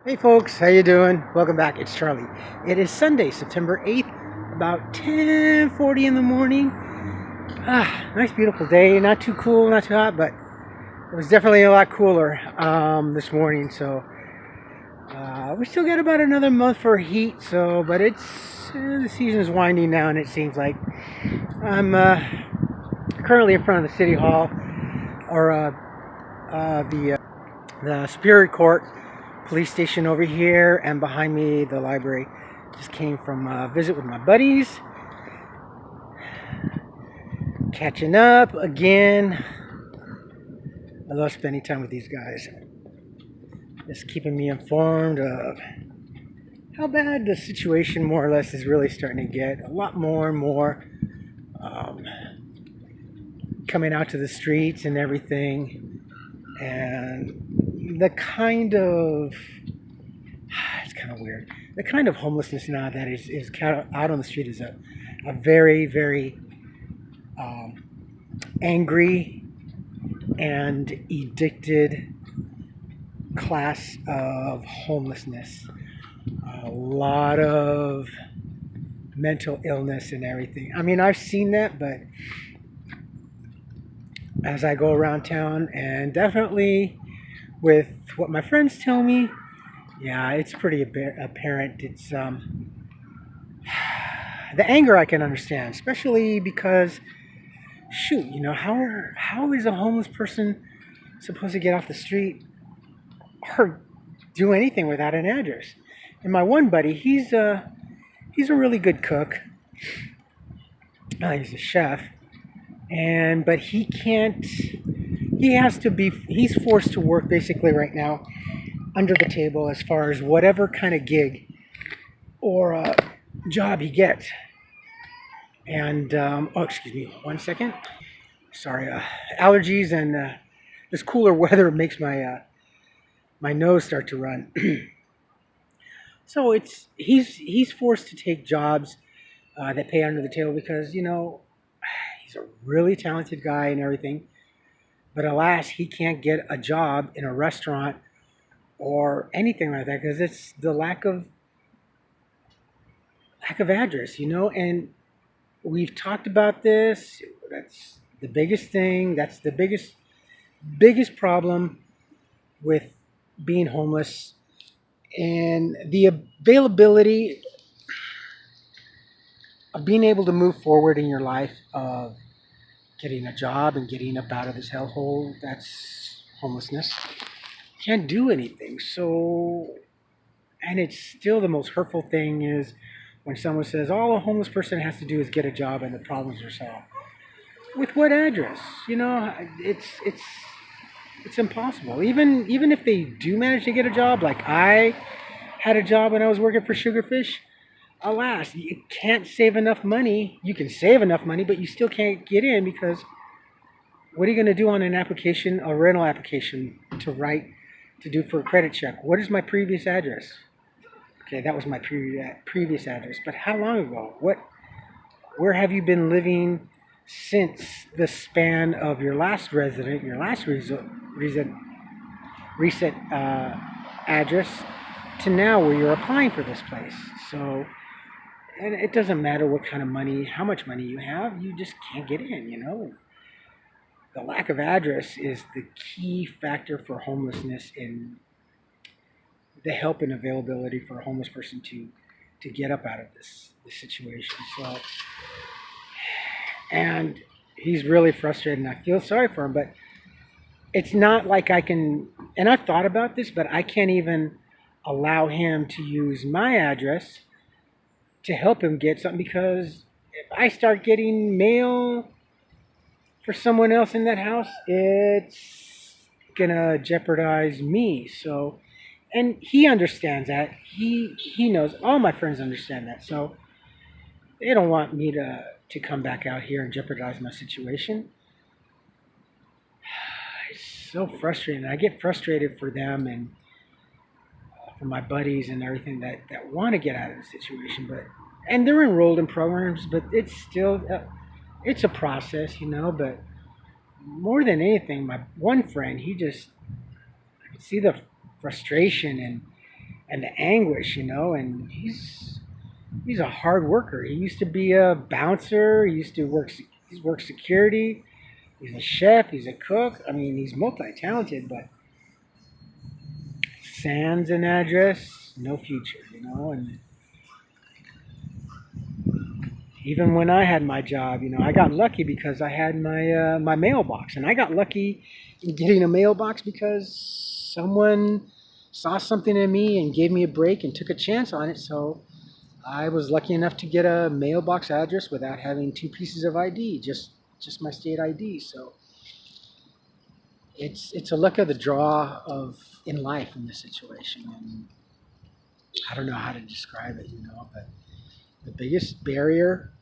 Hey folks, how you doing? Welcome back. It's Charlie. It is Sunday, September 8th, about 10:40 in the morning. Nice beautiful day. Not too cool, not too hot, but it was definitely a lot cooler this morning. So we still got about another month for heat. But it's the season is winding down. It seems like I'm currently in front of the city hall or the Superior Court police station over here, and behind me the library. Just came from a visit with my buddies, catching up again. I love spending time with these guys, just keeping me informed of how bad the situation more or less is really starting to get. A lot more and more coming out to the streets and everything, and the kind of it's kind of weird. The kind of homelessness now that is out on the street is a very, very angry and addicted class of homelessness. A lot of mental illness and everything. I mean, I've seen that, but as I go around town, and definitely with what my friends tell me, yeah, it's pretty apparent. It's the anger I can understand, especially because, shoot, how is a homeless person supposed to get off the street or do anything without an address? And my one buddy, he's a really good cook. He's a chef, but he can't. He's forced to work basically right now under the table as far as whatever kind of gig or job he gets. And excuse me, 1 second. Sorry, allergies and this cooler weather makes my my nose start to run. So he's forced to take jobs that pay under the table because he's a really talented guy and everything, but alas, he can't get a job in a restaurant or anything like that because it's the lack of address, and we've talked about this. That's the biggest thing. That's the biggest problem with being homeless, and the availability of being able to move forward in your life, of getting a job and getting up out of this hellhole that's homelessness. Can't do anything. So, and it's still the most hurtful thing is when someone says all a homeless person has to do is get a job and the problems are solved. With what address? It's impossible. Even if they do manage to get a job, like I had a job when I was working for Sugarfish. Alas, you can't save enough money. You can save enough money, but you still can't get in because what are you going to do on an application, a rental application, to do for a credit check? What is my previous address? Okay, that was my previous address. But how long ago? Where have you been living since the span of your last resident, your last recent address to now where you're applying for this place? So, and it doesn't matter what kind of money, how much money you have, you just can't get in. The lack of address is the key factor for homelessness in the help and availability for a homeless person to get up out of this situation. So, and he's really frustrated, and I feel sorry for him, but it's not like I can, and I've thought about this, but I can't even allow him to use my address to help him get something, because if I start getting mail for someone else in that house, it's gonna jeopardize me. So, and he understands that. He knows. All my friends understand that. So they don't want me to come back out here and jeopardize my situation. It's so frustrating. I get frustrated for them and for my buddies and everything that want to get out of the situation, and they're enrolled in programs, but it's still it's a process, but more than anything, my one friend, I could see the frustration and the anguish, and he's a hard worker. He used to be a bouncer. He used to work security. He's a chef. He's a cook. I mean, he's multi-talented, but sans an address, no future, And even when I had my job, I got lucky because I had my mailbox, and I got lucky in getting a mailbox because someone saw something in me and gave me a break and took a chance on it. So I was lucky enough to get a mailbox address without having two pieces of ID, just my state ID. So it's a luck of the draw of in life in this situation, and I don't know how to describe it, but the biggest barrier,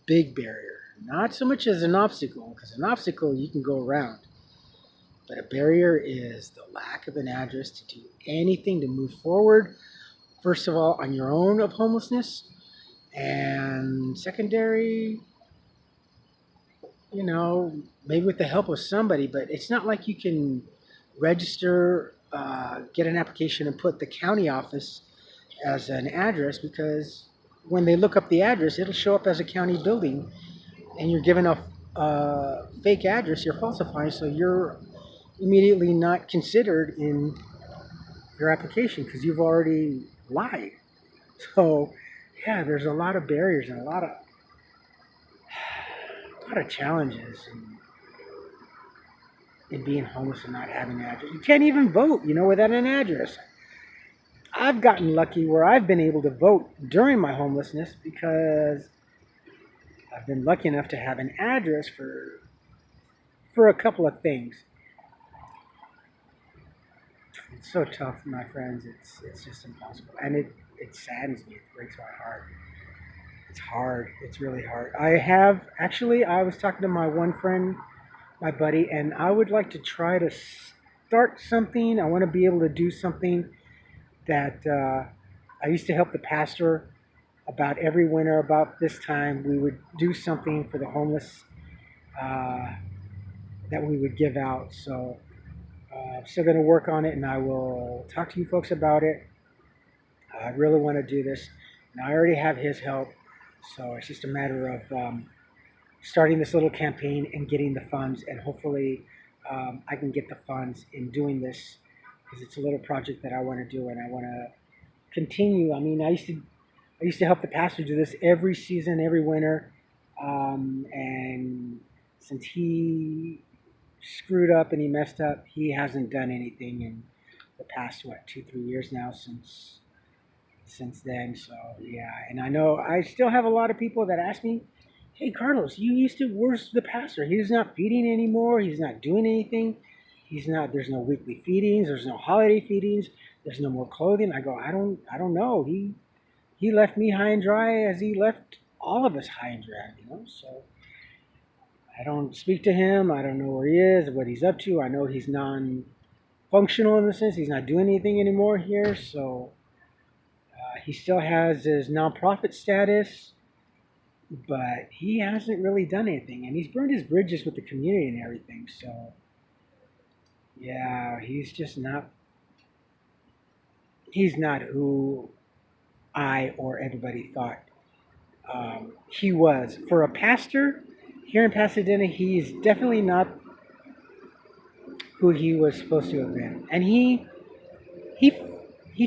big barrier, not so much as an obstacle, because an obstacle you can go around, but a barrier is the lack of an address to do anything to move forward. First of all, on your own of homelessness, and secondary, maybe with the help of somebody, but it's not like you can register, get an application and put the county office as an address, because when they look up the address, it'll show up as a county building, and you're giving a fake address, you're falsifying, so you're immediately not considered in your application because you've already lied. So, yeah, there's a lot of barriers and a lot of challenges in being homeless and not having an address. You can't even vote, without an address. I've gotten lucky where I've been able to vote during my homelessness because I've been lucky enough to have an address for a couple of things. It's so tough, my friends. It's just impossible, and it saddens me. It breaks my heart. It's hard. It's really hard. I was talking to my one friend, my buddy, and I would like to try to start something. I want to be able to do something that I used to help the pastor about every winter. About this time, we would do something for the homeless that we would give out. So I'm still going to work on it, and I will talk to you folks about it. I really want to do this, and I already have his help. So it's just a matter of starting this little campaign and getting the funds, and hopefully I can get the funds in doing this, because it's a little project that I want to do, and I want to continue. I mean, I used to help the pastor do this every season, every winter, and since he screwed up and he messed up, he hasn't done anything in the past 2-3 years now since then. So yeah, and I know I still have a lot of people that ask me, hey Carlos, where's the pastor? He's not feeding anymore, he's not doing anything, there's no weekly feedings, there's no holiday feedings, there's no more clothing. I go, I don't know. He left me high and dry as he left all of us high and dry, so I don't speak to him. I don't know where he is, what he's up to. I know he's non-functional in the sense he's not doing anything anymore here. So he still has his nonprofit status, but he hasn't really done anything. And he's burned his bridges with the community and everything. So yeah, he's not who I or everybody thought he was. For a pastor here in Pasadena, he's definitely not who he was supposed to have been. And he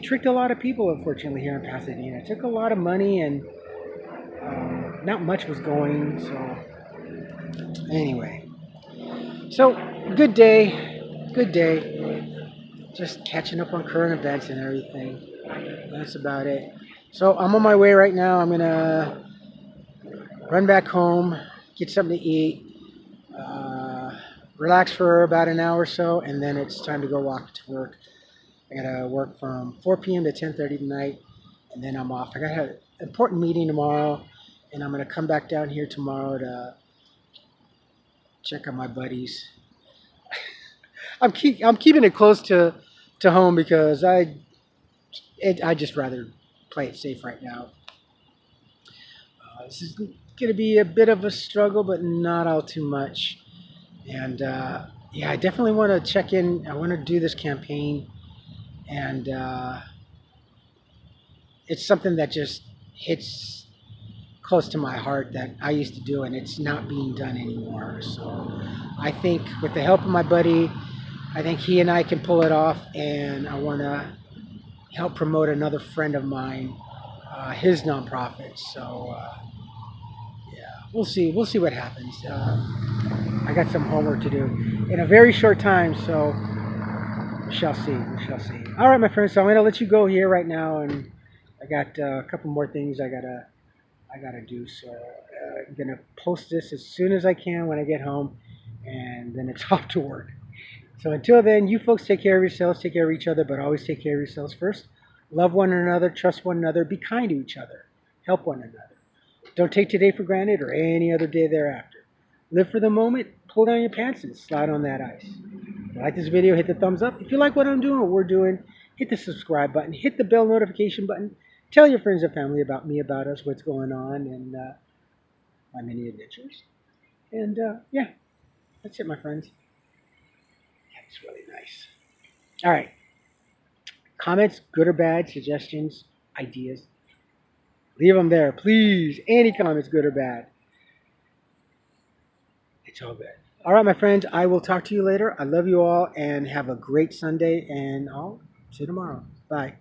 tricked a lot of people, unfortunately, here in Pasadena. Took a lot of money, and not much was going. So anyway, so good day. Just catching up on current events and everything. That's about it. So I'm on my way right now. I'm gonna run back home, get something to eat, relax for about an hour or so, and then it's time to go walk to work. I gotta work from 4 p.m. to 10:30 tonight, and then I'm off. I got an important meeting tomorrow, and I'm gonna come back down here tomorrow to check on my buddies. I'm keeping it close to home because I just rather play it safe right now. This is going to be a bit of a struggle, but not all too much. And yeah, I definitely want to check in. I want to do this campaign And it's something that just hits close to my heart that I used to do, and it's not being done anymore. So I think with the help of my buddy, I think he and I can pull it off, and I want to help promote another friend of mine, his nonprofit. So yeah, we'll see. We'll see what happens. I got some homework to do in a very short time, so we shall see. We shall see. All right, my friends. So I'm gonna let you go here right now, and I got a couple more things I gotta do. So I'm gonna post this as soon as I can when I get home, and then it's off to work. So until then, you folks take care of yourselves, take care of each other, but always take care of yourselves first. Love one another, trust one another, be kind to each other, help one another. Don't take today for granted or any other day thereafter. Live for the moment, pull down your pants and slide on that ice. If you like this video, hit the thumbs up. If you like what I'm doing, what we're doing, hit the subscribe button, hit the bell notification button. Tell your friends and family about me, about us, what's going on, and my many adventures. And yeah, that's it, my friends. That's really nice. All right. Comments, good or bad, suggestions, ideas, leave them there, please. Any comments, good or bad. It's all good. All right, my friends, I will talk to you later. I love you all and have a great Sunday, and I'll see you tomorrow. Bye.